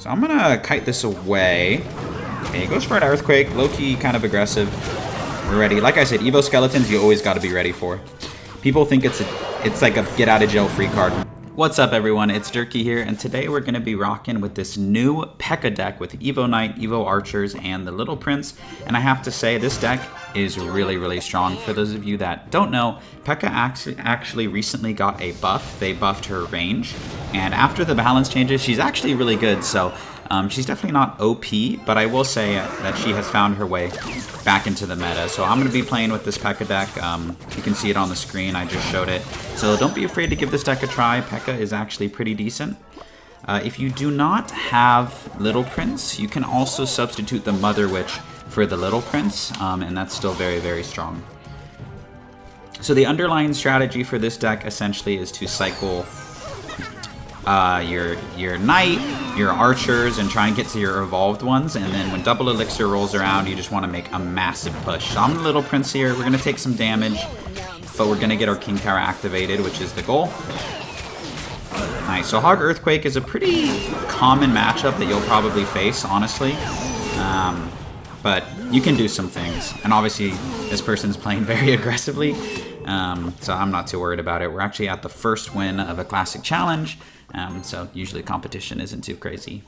So I'm gonna kite this away. Okay, he goes for an Earthquake. Low-key, kind of aggressive. We're ready. Like I said, Evo Skeletons, you always got to be ready for. People think it's like a get-out-of-jail-free card. What's up, everyone? It's Jerky here, and today we're going to be rocking with this new Pekka deck with Evo Knight, Evo Archers, and the Little Prince. And I have to say, this deck is really, really strong. For those of you that don't know, Pekka actually recently got a buff. They buffed her range, and after the balance changes, she's actually really good. So she's definitely not OP, but I will say that she has found her way back into the meta. So I'm going to be playing with this Pekka deck. You can see it on the screen. I just showed it. So don't be afraid to give this deck a try. Pekka is actually pretty decent. If you do not have Little Prince, you can also substitute the Mother Witch for the Little Prince, and that's still very, very strong. So the underlying strategy for this deck essentially is to cycle your Knight, your Archers, and try and get to your evolved ones, and then when Double Elixir rolls around, you just want to make a massive push. So I'm the Little Prince here. We're going to take some damage, but we're going to get our King Tower activated, which is the goal. Nice. So Hog Earthquake is a pretty common matchup that you'll probably face, honestly. But you can do some things. And obviously, this person's playing very aggressively, so I'm not too worried about it. We're actually at the first win of a Classic Challenge, so usually competition isn't too crazy.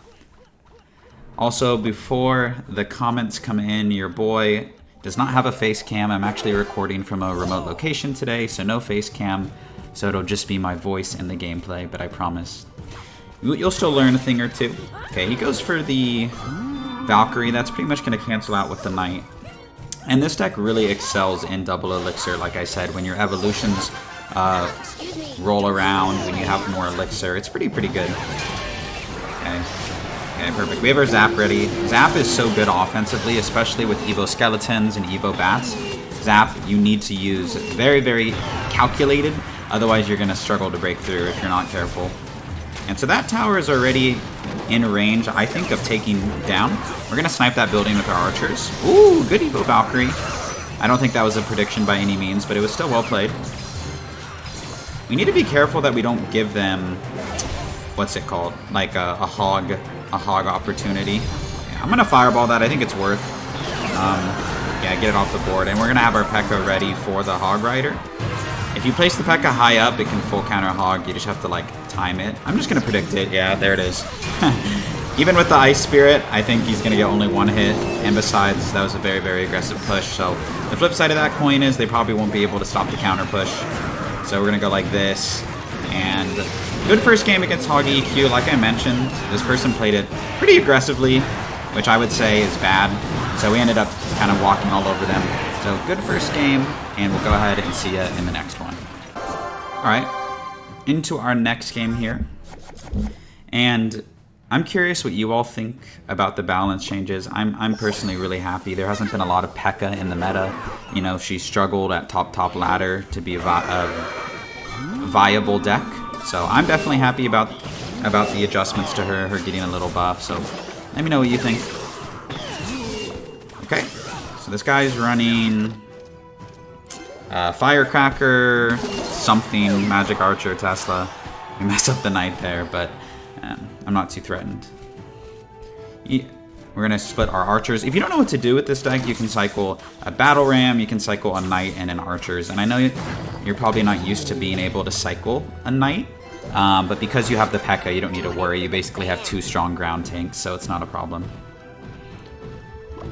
Also, before the comments come in, your boy does not have a face cam. I'm actually recording from a remote location today, so no face cam. So it'll just be my voice in the gameplay, but I promise you'll still learn a thing or two. Okay, he goes for the Valkyrie. That's pretty much going to cancel out with the Knight. And this deck really excels in Double Elixir, like I said. When your evolutions roll around, when you have more Elixir, it's pretty good. Okay, perfect. We have our Zap ready. Zap is so good offensively, especially with Evo Skeletons and Evo Bats. Zap, you need to use very, very calculated. Otherwise, you're going to struggle to break through if you're not careful. And so that tower is already in range, I think, of taking down. We're going to snipe that building with our Archers. Ooh, good Evo Valkyrie. I don't think that was a prediction by any means, but it was still well played. We need to be careful that we don't give them, what's it called, like a hog opportunity. Yeah, I'm going to fireball that. I think it's worth. Yeah, get it off the board. And we're going to have our Pekka ready for the Hog Rider. If you place the Pekka high up, it can full counter Hog. You just have to, like, time it. I'm just going to predict it. Yeah, there it is. Even with the Ice Spirit, I think he's going to get only one hit. And besides, that was a very, very aggressive push. So the flip side of that coin is they probably won't be able to stop the counter push. So we're going to go like this. And good first game against Hog EQ. Like I mentioned, this person played it pretty aggressively, which I would say is bad. So we ended up kind of walking all over them. So good first game, and we'll go ahead and see you in the next one. All right, into our next game here. And I'm curious what you all think about the balance changes. I'm personally really happy. There hasn't been a lot of Pekka in the meta. You know, she struggled at top ladder to be a viable deck. So I'm definitely happy about the adjustments to her getting a little buff. So let me know what you think. Okay. So this guy's running Firecracker, something, Magic Archer, Tesla. We messed up the Knight there, but I'm not too threatened. We're going to split our Archers. If you don't know what to do with this deck, you can cycle a Battle Ram, you can cycle a Knight and an Archers. And I know you're probably not used to being able to cycle a Knight, but because you have the Pekka, you don't need to worry. You basically have 2 strong ground tanks, so it's not a problem.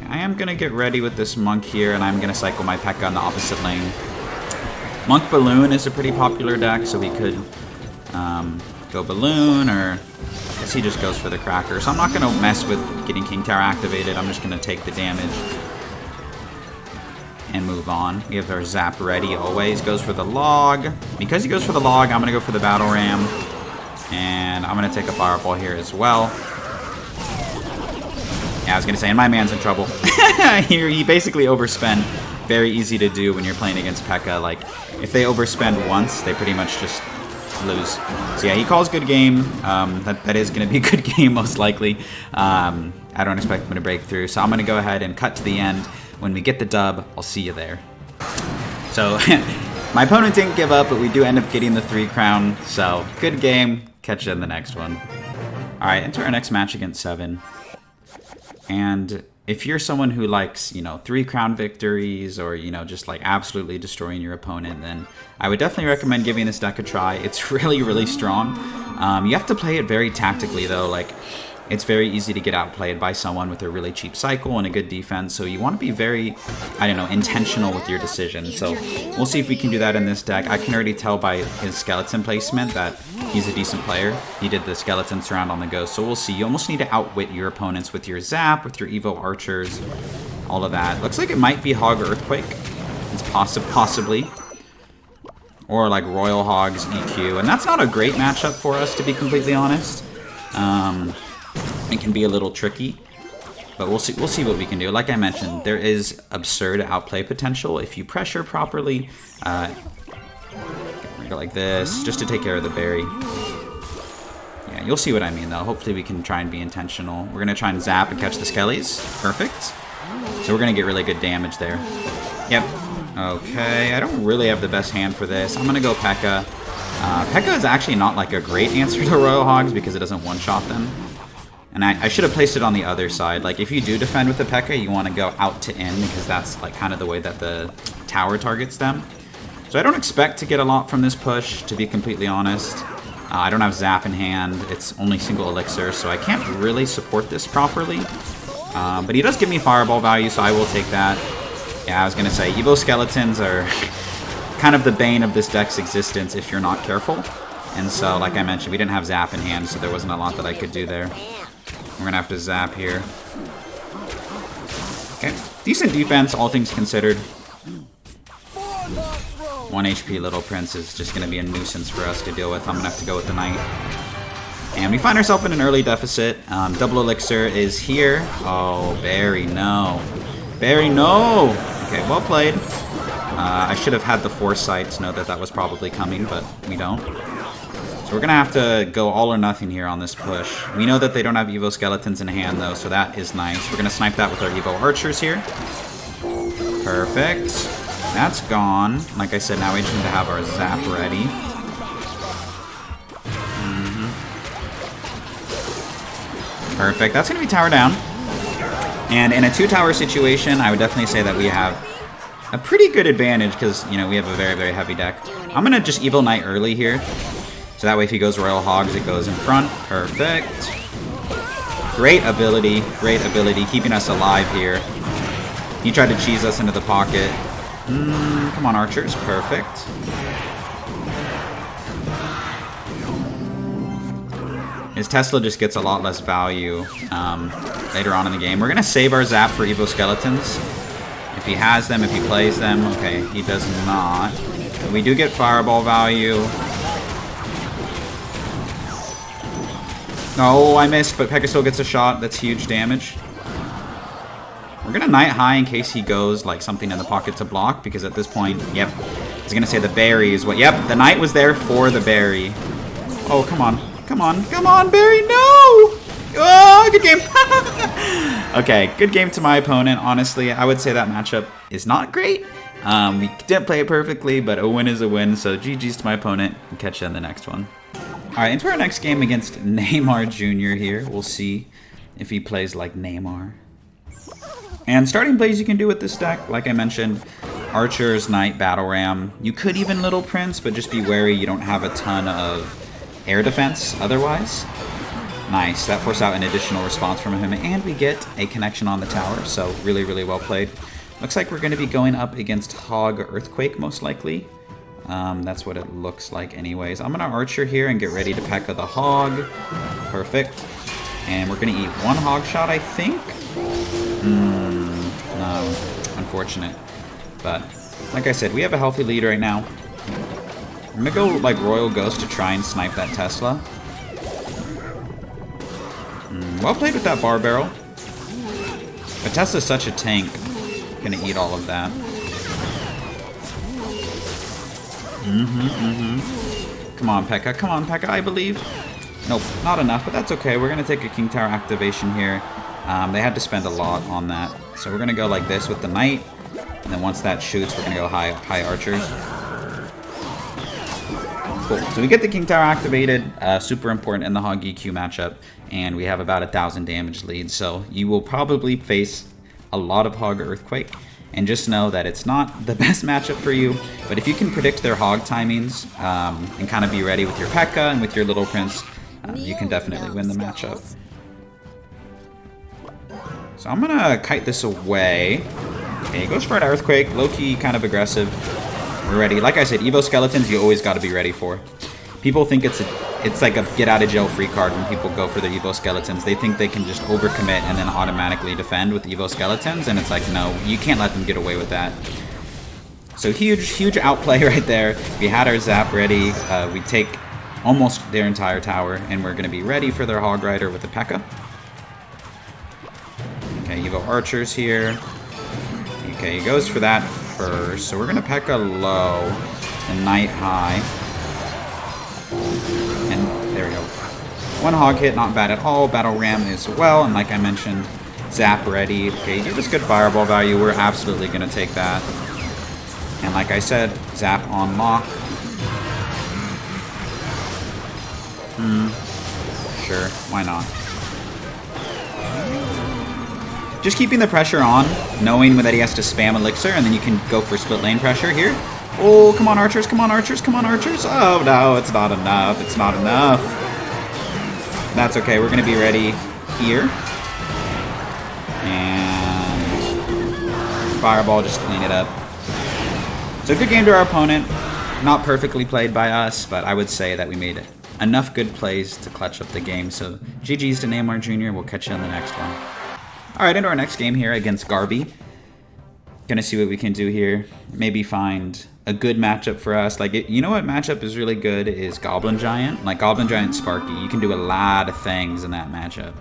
I am going to get ready with this Monk here, and I'm going to cycle my Pekka in the opposite lane. Monk Balloon is a pretty popular deck, so we could go Balloon, or I guess he just goes for the Cracker. So I'm not going to mess with getting King Tower activated. I'm just going to take the damage and move on. We have our Zap ready always. Goes for the Log. Because he goes for the Log, I'm going to go for the Battle Ram. And I'm going to take a Fireball here as well. Yeah, I was going to say, and my man's in trouble. He basically overspent. Very easy to do when you're playing against Pekka. Like, if they overspend once, they pretty much just lose. So yeah, he calls good game. That is going to be a good game, most likely. I don't expect him to break through. So I'm going to go ahead and cut to the end. When we get the dub, I'll see you there. So, my opponent didn't give up, but we do end up getting the 3 crown. So, good game. Catch you in the next one. Alright, enter our next match against 7. And if you're someone who likes, you know, 3 crown victories or, you know, just like absolutely destroying your opponent, then I would definitely recommend giving this deck a try. It's really, really strong. You have to play it very tactically though. Like, it's very easy to get outplayed by someone with a really cheap cycle and a good defense, so you want to be very, I don't know, intentional with your decisions. So we'll see if we can do that in this deck. I can already tell by his skeleton placement that he's a decent player. He did the skeleton surround on the go, so we'll see. You almost need to outwit your opponents with your zap, with your Evo archers, all of that. Looks like it might be Hog Earthquake. It's possibly. Or like Royal Hog's EQ, and that's not a great matchup for us, to be completely honest. It can be a little tricky, but we'll see what we can do. Like I mentioned, there is absurd outplay potential if you pressure properly. Go like this, just to take care of the berry. Yeah, you'll see what I mean though. Hopefully we can try and be intentional. We're gonna try and zap and catch the skellies. Perfect. So we're gonna get really good damage there. Yep. Okay, I don't really have the best hand for this. I'm gonna go Pekka. Pekka is actually not like a great answer to Royal Hogs because it doesn't one-shot them. And I should have placed it on the other side. Like, if you do defend with the Pekka, you want to go out to in because that's like kind of the way that the tower targets them. So I don't expect to get a lot from this push, to be completely honest. I don't have Zap in hand. It's only single elixir, so I can't really support this properly. But he does give me fireball value, so I will take that. Yeah, I was going to say, Evo Skeletons are kind of the bane of this deck's existence if you're not careful. And so, like I mentioned, we didn't have Zap in hand, so there wasn't a lot that I could do there. We're going to have to zap here. Okay. Decent defense, all things considered. 1 HP Little Prince is just going to be a nuisance for us to deal with. I'm going to have to go with the Knight. And we find ourselves in an early deficit. Double Elixir is here. Oh, Barry, no. Barry, no! Okay, well played. I should have had the foresight to know that that was probably coming, but we don't. So we're going to have to go all or nothing here on this push. We know that they don't have Evo Skeletons in hand, though, so that is nice. We're going to snipe that with our Evo Archers here. Perfect. That's gone. Like I said, now we just need to have our Zap ready. Perfect. That's going to be tower down. And in a 2-tower situation, I would definitely say that we have a pretty good advantage because, you know, we have a very, very heavy deck. I'm going to just Evil Knight early here. So that way if he goes Royal Hogs, it goes in front. Perfect. Great ability, keeping us alive here. He tried to cheese us into the pocket. Come on, archers. Perfect. His Tesla just gets a lot less value later on in the game. We're going to save our Zap for Evo Skeletons. If he has them, if he plays them. Okay, he does not. But we do get Fireball value. Oh, I missed, but Pekka still gets a shot. That's huge damage. We're going to Knight high in case he goes like something in the pocket to block, because at this point, yep, he's going to say the berry is what... Yep, the Knight was there for the berry. Oh, come on. Come on. Come on, Barry. No! Oh, good game. Okay, good game to my opponent. Honestly, I would say that matchup is not great. We didn't play it perfectly, but a win is a win. So GG's to my opponent. We'll catch you in the next one. All right, into our next game against Neymar Jr. here. We'll see if he plays like Neymar. And starting plays you can do with this deck, like I mentioned, Archers, Knight, Battle Ram. You could even Little Prince, but just be wary you don't have a ton of air defense otherwise. Nice, that forced out an additional response from him, and we get a connection on the tower, so really, really well played. Looks like we're going to be going up against Hog Earthquake, most likely. That's what it looks like anyways. I'm going to Archer here and get ready to Pekka the Hog. Perfect. And we're going to eat 1 Hog shot, I think. No, unfortunate. But, like I said, we have a healthy lead right now. I'm going to go, like, Royal Ghost to try and snipe that Tesla. Well played with that Bar Barrel. But Tesla's such a tank. Going to eat all of that. Come on, Pekka. Come on, Pekka, I believe. Nope, not enough, but that's okay. We're going to take a King Tower activation here. They had to spend a lot on that. So we're going to go like this with the Knight. And then once that shoots, we're going to go high Archers. Cool. So we get the King Tower activated, super important in the Hog EQ matchup, and we have about 1,000 damage lead. So you will probably face a lot of Hog Earthquake, and just know that it's not the best matchup for you, but if you can predict their Hog timings and kind of be ready with your Pekka and with your Little Prince, you can definitely win the matchup. So I'm gonna kite this away. Okay, he goes for an Earthquake, low-key kind of aggressive. We're ready. Like I said, Evo Skeletons you always got to be ready for. People think it's like a get-out-of-jail-free card when people go for the Evo Skeletons. They think they can just overcommit and then automatically defend with Evo Skeletons, and it's like, no, you can't let them get away with that. So huge outplay right there. We had our Zap ready. We take almost their entire tower, and we're going to be ready for their Hog Rider with the Pekka. Okay, Evo Archers here. Okay, he goes for that first. So we're going to Pekka low and Knight high. And there we go. One Hog hit, not bad at all. Battle Ram as well. And like I mentioned, Zap ready. Okay, give us good Fireball value. We're absolutely going to take that. And like I said, Zap on lock. Sure, why not? Just keeping the pressure on, knowing that he has to spam Elixir, and then you can go for split lane pressure here. Oh, come on, Archers, come on, Archers, come on, Archers. Oh, no, it's not enough. It's not enough. That's okay. We're going to be ready here. And Fireball, just clean it up. So good game to our opponent. Not perfectly played by us, but I would say that we made enough good plays to clutch up the game. So GG's to Neymar Jr. We'll catch you in the next one. Alright, into our next game here against Garby. Gonna see what we can do here. Maybe find a good matchup for us. Like, you know what matchup is really good is Goblin Giant. Like Goblin Giant Sparky. You can do a lot of things in that matchup.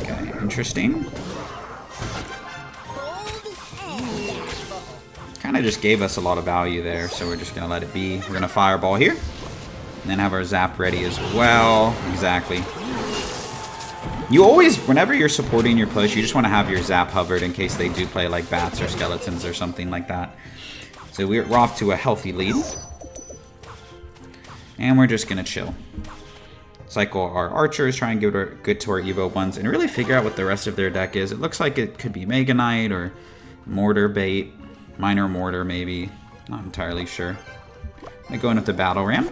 Okay, interesting. Kind of just gave us a lot of value there, so we're just gonna let it be. We're gonna Fireball here. And then have our Zap ready as well. Exactly. You always, whenever you're supporting your push, you just want to have your Zap hovered in case they do play like Bats or Skeletons or something like that. So we're off to a healthy lead. And we're just going to chill. Cycle our Archers, try and get to our Evo ones, and really figure out what the rest of their deck is. It looks like it could be Mega Knight or Mortar bait. Minor Mortar maybe. Not entirely sure. I go in with the Battle Ram.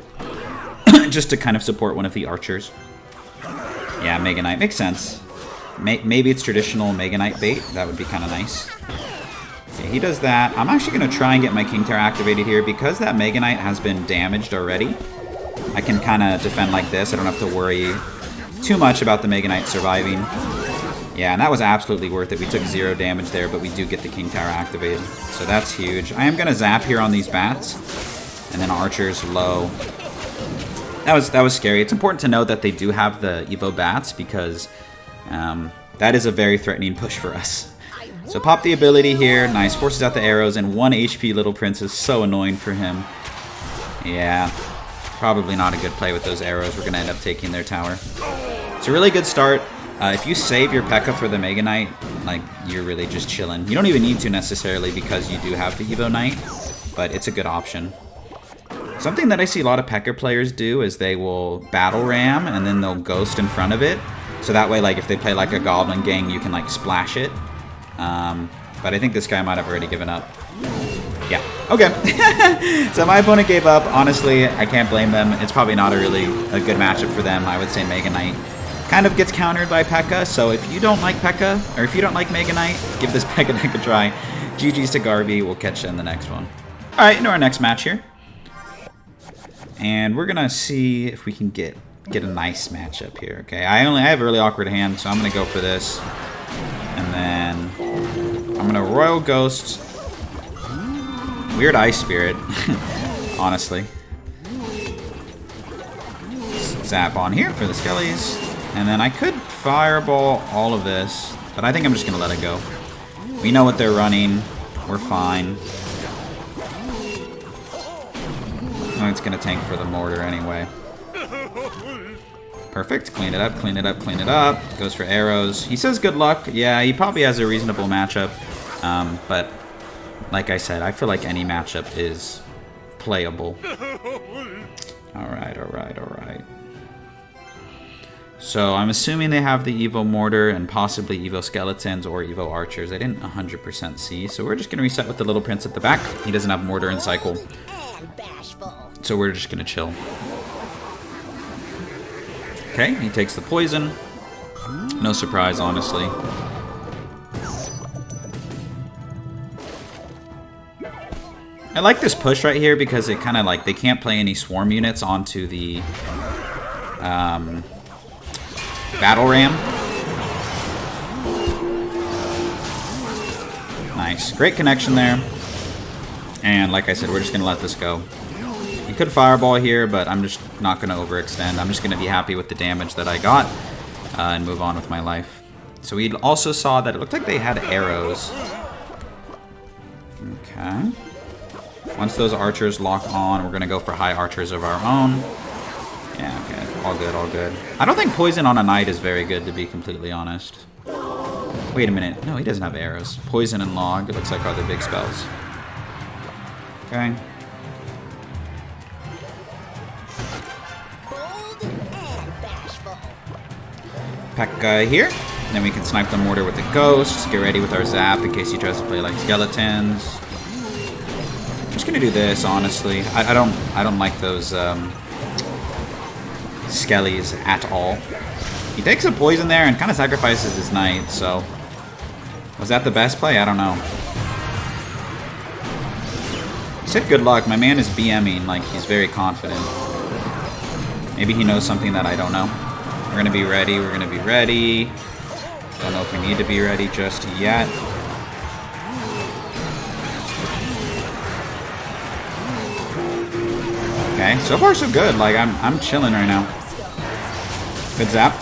Just to kind of support one of the Archers. Yeah, Mega Knight. Makes sense. Maybe it's traditional Mega Knight bait. That would be kind of nice. Okay, he does that. I'm actually going to try and get my King Tower activated here. Because that Mega Knight has been damaged already, I can kind of defend like this. I don't have to worry too much about the Mega Knight surviving. Yeah, and that was absolutely worth it. We took 0 damage there, but we do get the King Tower activated. So that's huge. I am going to Zap here on these Bats. And then Archers low. That was scary. It's important to note that they do have the Evo Bats because that is a very threatening push for us. So pop the ability here. Nice. Forces out the arrows, and 1 HP Little Prince is so annoying for him. Yeah. Probably not a good play with those arrows. We're going to end up taking their tower. It's a really good start. If you save your Pekka for the Mega Knight, like, you're really just chilling. You don't even need to necessarily because you do have the Evo Knight, but it's a good option. Something that I see a lot of Pekka players do is they will Battle Ram and then they'll Ghost in front of it. So that way, like, if they play like a Goblin Gang, you can like splash it. But I think this guy might have already given up. Yeah, okay. So my opponent gave up. Honestly, I can't blame them. It's probably not a good matchup for them. I would say Mega Knight kind of gets countered by Pekka. So if you don't like Pekka, or if you don't like Mega Knight, give this Pekka deck a try. GG's to Garby. We'll catch you in the next one. Alright, into our next match here. And we're gonna see if we can get a nice matchup here. Okay, I have a really awkward hand, so I'm gonna go for this, and then I'm gonna Royal Ghost, weird Ice Spirit, honestly. Zap on here for the Skellies, and then I could Fireball all of this, but I think I'm just gonna let it go. We know what they're running. We're fine. It's going to tank for the Mortar anyway. Perfect. Clean it up, clean it up, clean it up. Goes for arrows. He says good luck. Yeah, he probably has a reasonable matchup. But like I said, I feel like any matchup is playable. Alright, alright, alright. So I'm assuming they have the Evo Mortar and possibly Evo Skeletons or Evo Archers. I didn't 100% see, so we're just going to reset with the little prince at the back. He doesn't have Mortar and Cycle, so we're just going to chill. Okay, he takes the poison. No surprise, honestly. I like this push right here because it kind of like, they can't play any swarm units onto the battle ram. Nice. Great connection there. And like I said, we're just going to let this go. You could fireball here, but I'm just not going to overextend. I'm just going to be happy with the damage that I got and move on with my life. So we also saw that it looked like they had arrows. Okay. Once those archers lock on, we're going to go for high archers of our own. Yeah, okay. All good, all good. I don't think poison on a knight is very good, to be completely honest. Wait a minute. No, he doesn't have arrows. Poison and log, it looks like, are the big spells. Okay. Pekka here. Then we can snipe the mortar with the ghosts. Get ready with our zap in case he tries to play like skeletons. I'm just gonna do this, honestly. I don't like those skellies at all. He takes a poison there and kind of sacrifices his knight, so was that the best play? I don't know. He said good luck. My man is BMing like he's very confident. Maybe he knows something that I don't know. We're gonna be ready. We're gonna be ready. Don't know if we need to be ready just yet. Okay, so far so good. Like I'm chilling right now. Good zap.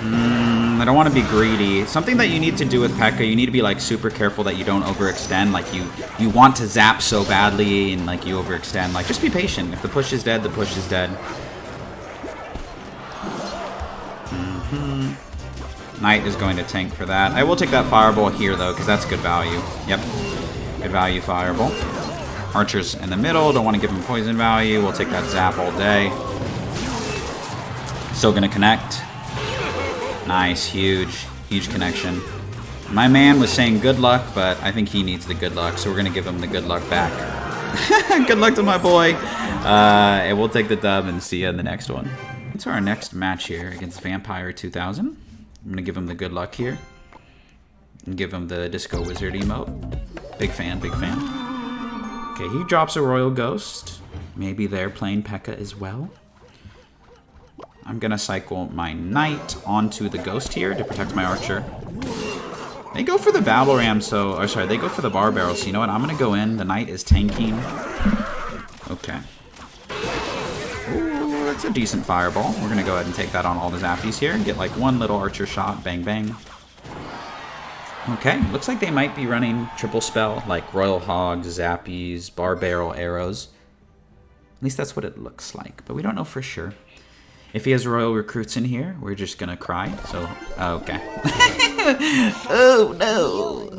I don't want to be greedy. Something that you need to do with Pekka, you need to be like super careful that you don't overextend. Like you want to zap so badly and like you overextend. Like just be patient. If the push is dead, the push is dead. Knight is going to tank for that. I will take that fireball here though, because that's good value. Yep. Good value fireball. Archers in the middle, don't want to give him poison value. We'll take that zap all day. Still gonna connect. Nice, huge connection. My man was saying good luck, but I think he needs the good luck, so we're gonna give him the good luck back. Good luck to my boy. And we'll take the dub and see you in the next one. Into our next match here against Vampire 2000. I'm gonna give him the good luck here. And give him the Disco Wizard emote. Big fan, big fan. Okay, he drops a Royal Ghost. Maybe they're playing Pekka as well. I'm gonna cycle my knight onto the ghost here to protect my archer. They go for the battle ram, so... Or sorry, they go for the bar barrel, so you know what? I'm gonna go in. The knight is tanking. Okay. Ooh, that's a decent fireball. We're gonna go ahead and take that on all the zappies here and get like one little archer shot. Bang, bang. Okay, looks like they might be running triple spell, like Royal Hog, zappies, bar barrel, arrows. At least that's what it looks like, but we don't know for sure. If he has Royal Recruits in here, we're just gonna cry, so... okay. Oh, no!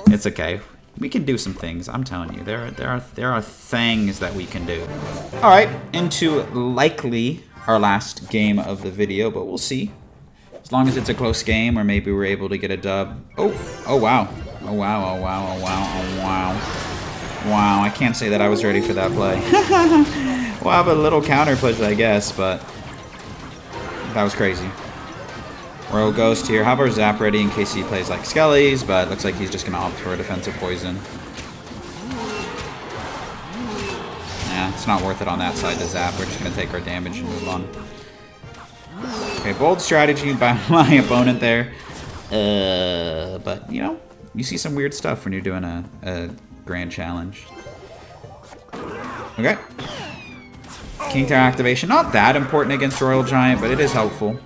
It's okay. We can do some things, I'm telling you. There are things that we can do. Alright, into likely our last game of the video, but we'll see. As long as it's a close game, or maybe we're able to get a dub. Oh, oh wow. Oh wow, oh wow, oh wow, oh wow. Wow, I can't say that I was ready for that play. We'll have a little counter push, I guess, but... that was crazy. Royal Ghost here. Have our zap ready in case he plays like Skellies, but looks like he's just going to opt for a defensive poison. Yeah, it's not worth it on that side to zap. We're just going to take our damage and move on. Okay, bold strategy by my opponent there. But, you know, you see some weird stuff when you're doing a grand challenge. Okay. King Tower activation, not that important against Royal Giant, but it is helpful.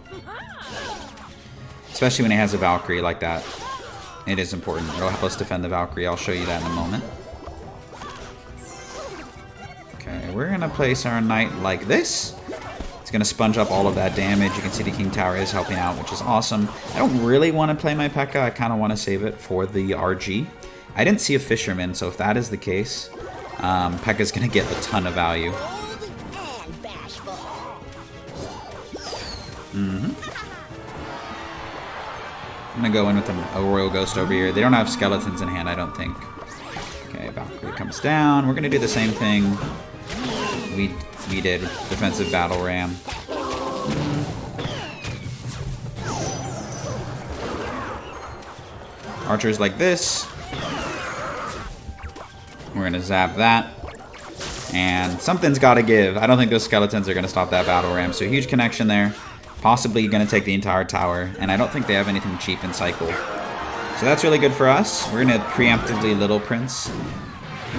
Especially when he has a Valkyrie like that. It is important. It'll help us defend the Valkyrie. I'll show you that in a moment. Okay, we're going to place our knight like this. It's going to sponge up all of that damage. You can see the King Tower is helping out, which is awesome. I don't really want to play my Pekka. I kind of want to save it for the RG. I didn't see a Fisherman, so if that is the case, Pekka's gonna get a ton of value. I'm gonna go in with a Royal Ghost over here. They don't have skeletons in hand, I don't think. Okay, Valkyrie comes down. We're gonna do the same thing we did. Defensive Battle Ram. Archers like this. We're gonna zap that. And something's gotta give. I don't think those skeletons are gonna stop that Battle Ram. So huge connection there. Possibly gonna take the entire tower. And I don't think they have anything cheap in cycle. So that's really good for us. We're gonna preemptively Little Prince.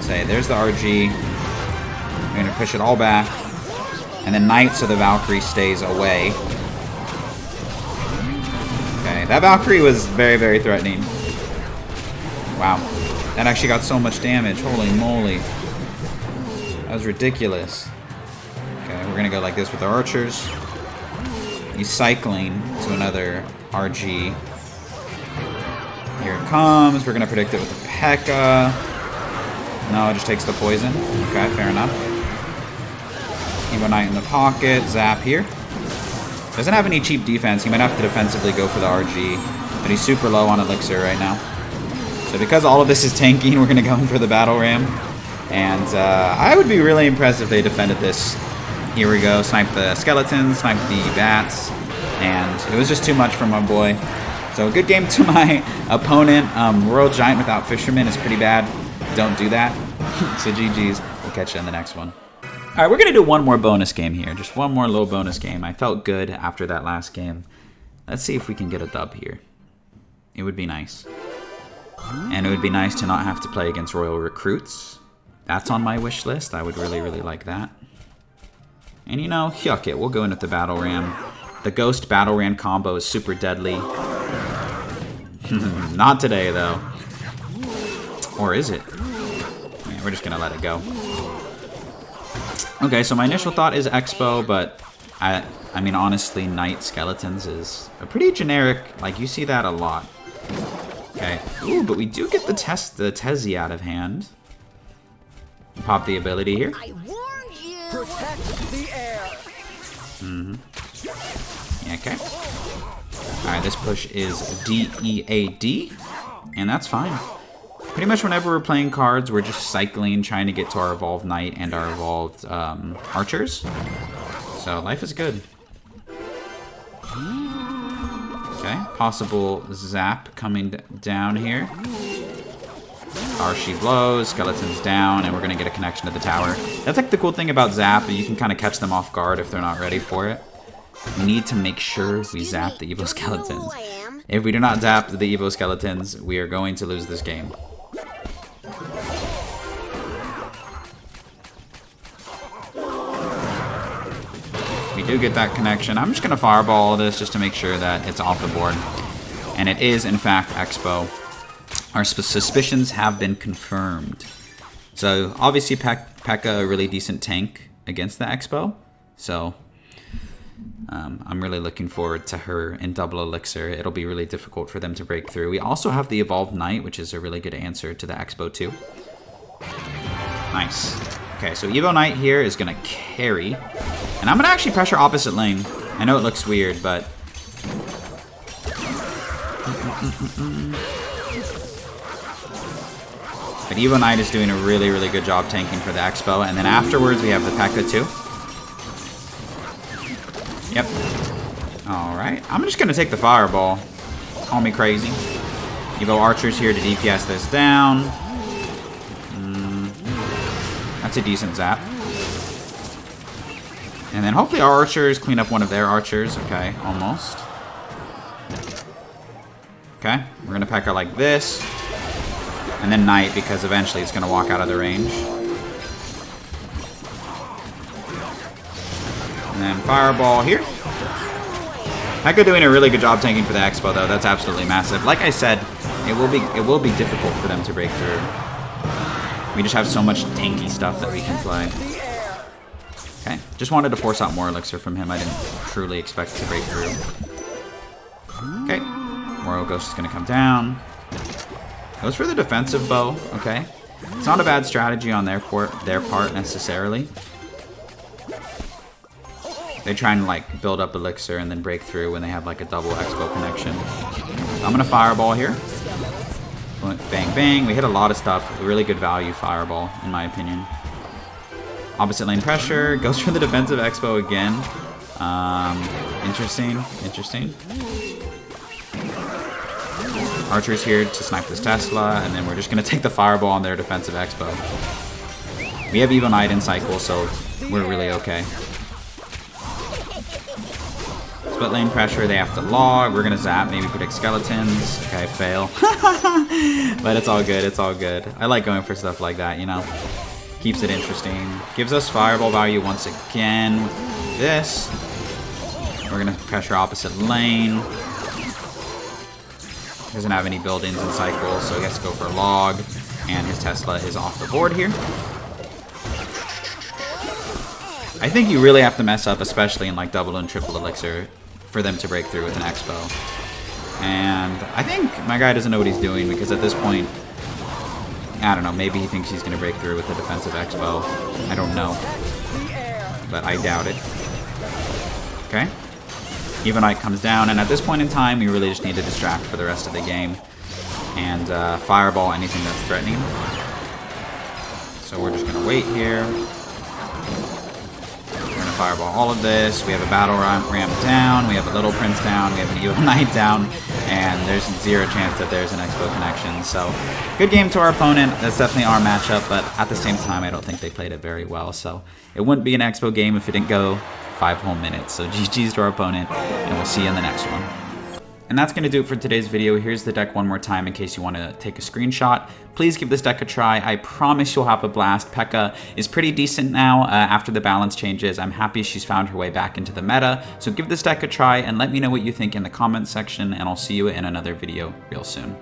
Say, there's the RG. We're gonna push it all back. And then Knight so the Valkyrie stays away. Okay, that Valkyrie was very, very threatening. Wow. That actually got so much damage. Holy moly. That was ridiculous. Okay, we're gonna go like this with our archers. He's cycling to another RG. Here it comes. We're gonna predict it with a Pekka. No, it just takes the poison. Okay, fair enough. Evo Knight in the pocket. Zap here. Doesn't have any cheap defense. He might have to defensively go for the RG. But he's super low on Elixir right now. So because all of this is tanking, we're going to go in for the Battle Ram. And I would be really impressed if they defended this. Here we go. Snipe the skeletons, snipe the bats. And it was just too much for my boy. So good game to my opponent. Royal Giant without Fisherman is pretty bad. Don't do that. So GG's. We'll catch you in the next one. All right, we're going to do one more bonus game here. Just one more little bonus game. I felt good after that last game. Let's see if we can get a dub here. It would be nice. And it would be nice to not have to play against Royal Recruits. That's on my wish list. I would really, really like that. And you know, yuck it. We'll go in with the Battle Ram. The Ghost Battle Ram combo is super deadly. Not today, though. Or is it? Yeah, we're just going to let it go. Okay, so my initial thought is Expo, but I mean, honestly, Knight Skeletons is a pretty generic, like, you see that a lot. Okay. Ooh, but we do get the Tezzy out of hand. Pop the ability here. I warned you. Protect the air. Yeah, okay. Alright, this push is DEAD, and that's fine. Pretty much whenever we're playing cards, we're just cycling, trying to get to our Evolved Knight and our Evolved Archers. So life is good. Okay, possible zap coming down here. Archie blows, skeletons down, and we're going to get a connection to the tower. That's like the cool thing about zap, you can kind of catch them off guard if they're not ready for it. We need to make sure we zap the Evo Skeletons. If we do not zap the Evo Skeletons, we are going to lose this game. We do get that connection. I'm just going to fireball all this just to make sure that it's off the board. And it is, in fact, Expo. Our suspicions have been confirmed. So, obviously, Pekka, a really decent tank against the Expo. So, I'm really looking forward to her in double elixir. It'll be really difficult for them to break through. We also have the Evolved Knight, which is a really good answer to the Expo too. Nice. Okay, so Evo Knight here is going to carry. And I'm going to actually pressure opposite lane. I know it looks weird, but... But Evo Knight is doing a really, really good job tanking for the Expo. And then afterwards, we have the Pekka too. Yep. Alright. I'm just going to take the fireball. Call me crazy. Evo Archers here to DPS this down. That's a decent zap. And then hopefully our archers clean up one of their archers. Okay, almost. Okay, we're going to Pekka like this. And then Knight, because eventually it's going to walk out of the range. And then Fireball here. Pekka doing a really good job tanking for the Expo, though. That's absolutely massive. Like I said, it will be difficult for them to break through. We just have so much tanky stuff that we can play. Okay, just wanted to force out more elixir from him. I didn't truly expect to break through. Okay, Royal Ghost is going to come down. Goes for the defensive bow, okay. It's not a bad strategy on their part necessarily. They try and like build up elixir and then break through when they have like a double expo connection. I'm gonna fireball here. Bang bang. We hit a lot of stuff. Really good value fireball in my opinion. Opposite lane pressure goes for the defensive expo again. Interesting. Archer's here to snipe this Tesla, and then we're just gonna take the fireball on their defensive expo. We have Evo Knight in cycle, so we're really okay. Split lane pressure, they have to log. We're gonna zap, maybe predict skeletons. Okay, fail. But it's all good, it's all good. I like going for stuff like that, you know? Keeps it interesting. Gives us fireball value once again. This. We're gonna pressure opposite lane. Doesn't have any buildings in cycle, so he has to go for a log. And his Tesla is off the board here. I think you really have to mess up, especially in like double and triple elixir, for them to break through with an expo. And I think my guy doesn't know what he's doing, because at this point, I don't know, maybe he thinks he's going to break through with a defensive expo. I don't know. But I doubt it. Okay. Evo Knight comes down, and at this point in time, we really just need to distract for the rest of the game. And fireball anything that's threatening. So we're just going to wait here. Fireball all of this. We have a battle ramp down, we have a little prince down, we have an Evo Knight down, and there's zero chance that there's an expo connection. So good game to our opponent. That's definitely our matchup, but at the same time I don't think they played it very well. So it wouldn't be an expo game if it didn't go 5 whole minutes. So GG's to our opponent, and we'll see you in the next one. And that's going to do it for today's video. Here's the deck one more time in case you want to take a screenshot. Please give this deck a try. I promise you'll have a blast. Pekka is pretty decent now after the balance changes. I'm happy she's found her way back into the meta. So give this deck a try and let me know what you think in the comments section, and I'll see you in another video real soon.